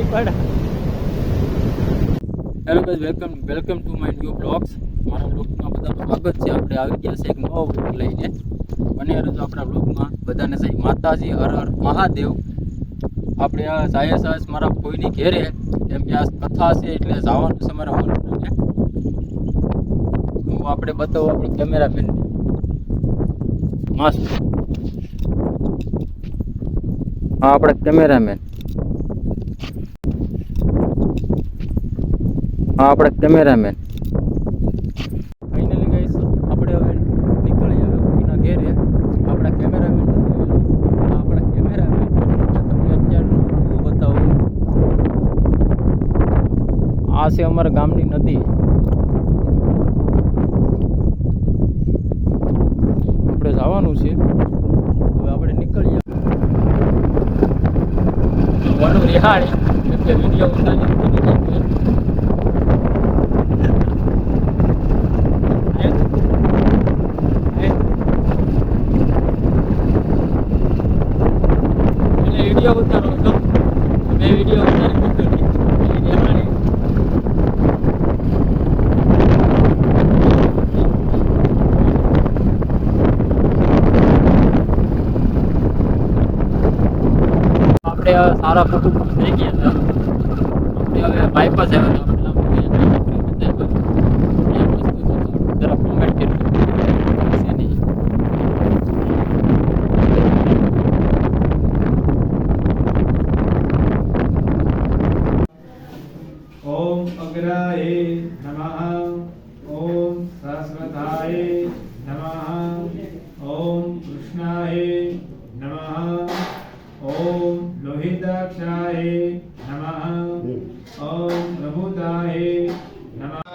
Hello guys, welcome to my new blogs. મારા બ્લોગમાં બધાનું સ્વાગત છે. આપણે આવી ગયા છે એક નવો બ્લોગ લઈને. બને રહેજો આપણા બ્લોગમાં. બધાને સહી માતાજી, હર હર મહાદેવ. આપણે આ સાયસ મારા કોઈની ઘેરે, કેમ કે આ કથા છે એટલે જવાનું છે મારા મનને. હું આપણે બતાવું આપણે કેમેરામેન મસ્ત. હા, આપણે કેમેરામેન. ફાઇનલી ગાઈસ, આપણે હવે નીકળી હવે કોઈના ઘેરે. આપણા કેમેરામેન તમને અત્યારનું શું બતાવું. આ છે અમારા ગામની નદી. આપણે જવાનું છે, હવે આપણે નીકળીએ. વનુ રિહાણી કેમ કે વિડીયો ઉતારી વિડીયો ઉતારો હતો. મેં વિડીયો ઉતારી દીધો. આપણે સારા ફોટો થઈ ગયા હતા. આપણે હવે બાયપાસ આવ્યા હતા. જરા કોમેન્ટ કરી ओम अग्राये नमः। ओम सरस्वताये नमः। ओम कृष्णाये नमः। ओम लोहिताक्षाये नमः। ओम प्रभुताये नमः।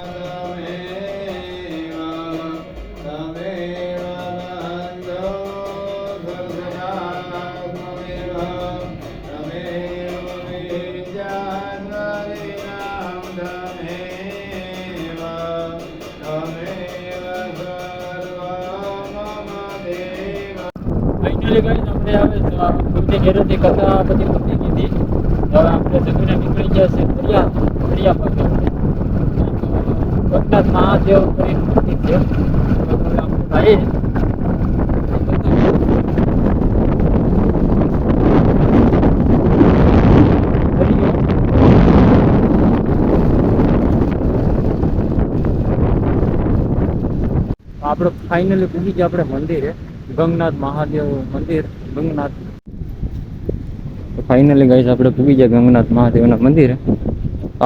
ફાઇનલી ગાઈસ, આપણે હવે કોઈને ઘેરેથી કથા બધી પતી દીધી. હવે આપણે જમીને નીકળી ગયા છે દરિયા પાસે. ગંગનાથ મહાદેવ કરીને મંદિર છે. હવે આપણે ભાઈ આપણે ફાઇનલી પૂછી ગયા આપણે મંદિરે, ગંગનાથ મહાદેવ મંદિર. ગંગનાથ ફાઇનલી ગાઈસ, આપણે પૂગી ગયા ગંગનાથ મહાદેવના મંદિરે.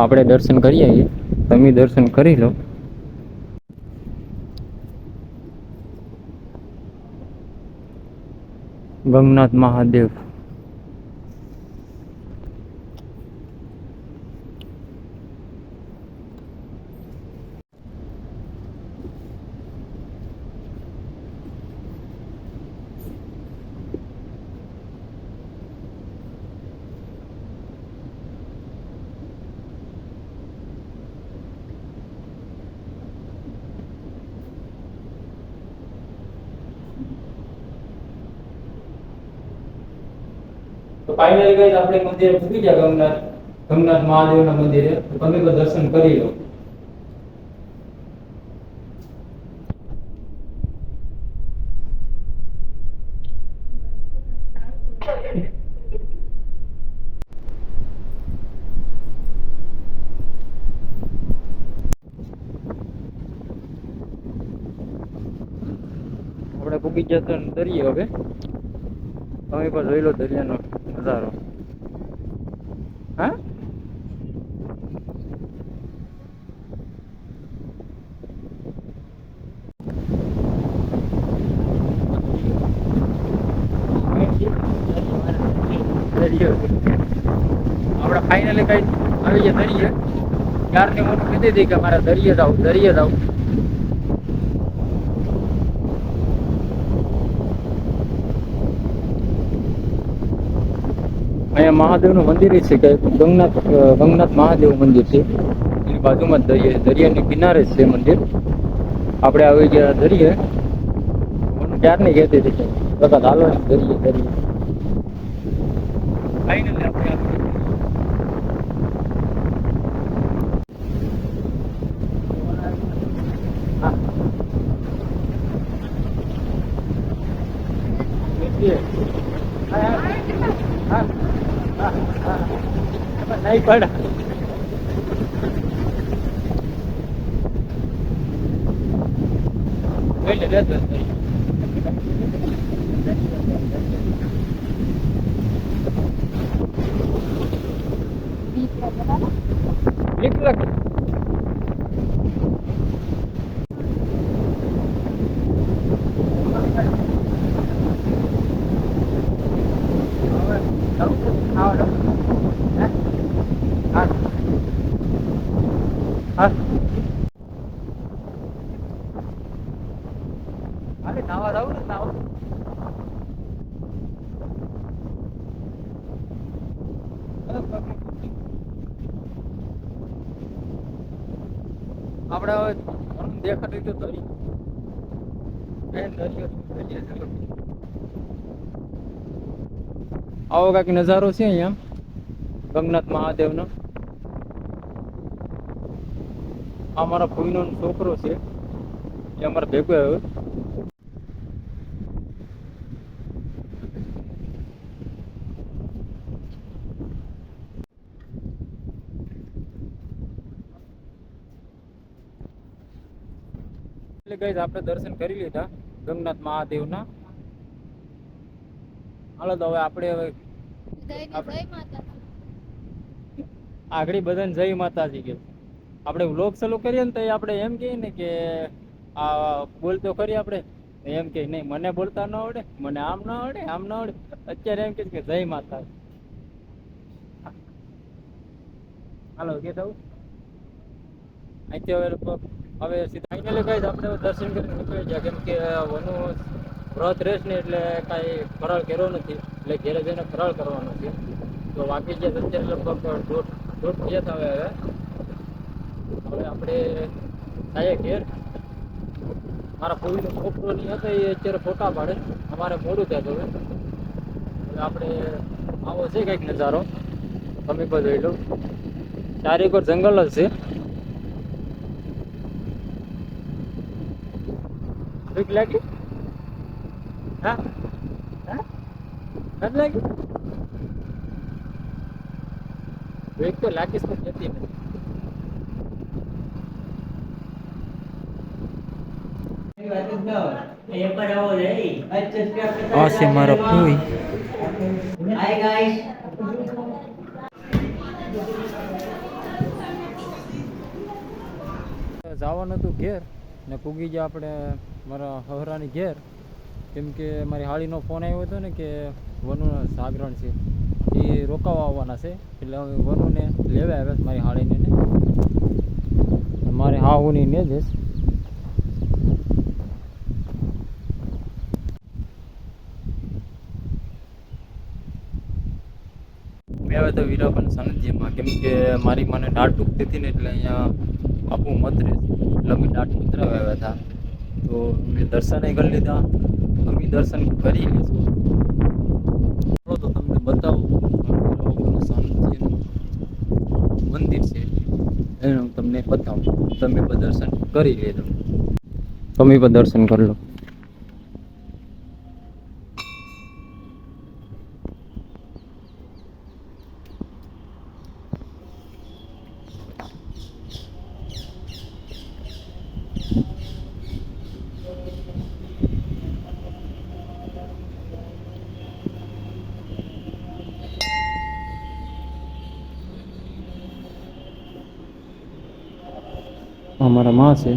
આપણે દર્શન કરી આવીએ. તમે દર્શન કરી લો. ગંગનાથ મહાદેવ. તો ફાઇનલી ગાઈસ, આપણે મંદિરે પૂગી ગયા ગંગનાથ મહાદેવના મંદિરે. તમે પણ દર્શન કરી લો. આપણે પૂગી ગયા તો દરિયે. હવે તમે પણ જોઈ લો દરિયાનો નજારો. હા, આપણે ફાઇનલી કઈ આવી ગયા દરિયે. ત્યારની મને કીધી હતી કે મારે દરિયે જાવ. અહીંયા મહાદેવનું મંદિર છે કે ગંગનાથ મહાદેવ મંદિર છે. એની બાજુમાં જ દરિયાની કિનારે છે મંદિર. આપણે આવી ગયા દરિયે. મને ક્યારની કહેતી હતી વખત હાલો ને દરિયે. ફાઇનલી આપણે નહીં પડે. એટલે લેતો જ નહીં. એક લાખ. નાવા જાવ ને નાવા. આપણે હવે દેખાતું તો ધરી આવો કાંઈક નજારો છે અહીંયા ગંગનાથ મહાદેવનો. આ મારા ભાઈનો છોકરો છે એ અમારા ભેગો આવ્યો. એટલે ગાઈસ આપણે દર્શન કરી લીધા ગંગનાથ મહાદેવના. હાલો તો હવે આપણે આગળ બધાને જય માતાજી કે આપણે વ્લોગ ચાલુ કરીએ ને તો આપણે એમ કહીએ ને કે આ બોલતો કરી આપણે એમ કે નહીં મને બોલતા ન આવડે, મને આમ ન આવડે, આમ ન આવડે. અત્યારે એમ કે જય માતાજી. હાલો કે દઉં અહીંથી હવે સીધા ફાઇનલી ગાઈસ આપણે દર્શન કરીને નીકળી ગયા. કેમ કે વનુ વ્રત રહેશ ને એટલે કાંઈ ફરાળ કર્યો નથી, એટલે ઘેરે જઈને ફરાળ કરવાનો છે. તો વાગી ગયા અત્યારે લગભગ દોઢ થયા હવે આપણે થાય ઘેર. મારા પૂરીનો છોકરો ની હતો એ અત્યારે ફોટા પાડે, અમારે મોડું થાય તો હવે આપણે આવો છે કંઈક નજારો તમે પણ જોઈ લો. ચારેકોર જંગલ જ છે. ભીખ લાગી? હા હા નથી લાગી? ભીખ તો લાગીશ પણ જતી નથી. આ છે મારા ફૂઈ. જવાનું હતું ઘેર ને પૂગી ગયા આપણે મારા હહરાની ઘેર. કેમ કે મારી હાળીનો ફોન આવ્યો હતો ને કે વનુના જાગરણ છે એ રોકાવા આવવાના છે, એટલે હવે વનુને લેવા આવ્યા મારી હાળીને ને મારે હાહુની ને જ. મેં હવે તો વીરાપન સાનિધ્યમાં, કેમ કે મારી મને દાઢ દુખતી હતી ને એટલે અહીંયા આપવું મત રહે એટલે અમે દાઢ ઉતરાવા આવ્યા હતા. તો મેં દર્શને કરી લીધા, અમે દર્શન કરી લીધું. તો તમને બતાવું સાનિધ્યનું મંદિર છે એનું હું તમને બતાવું. તમે પણ દર્શન કરી લેજો, તમે પણ દર્શન કરી લો. અમારા માં છે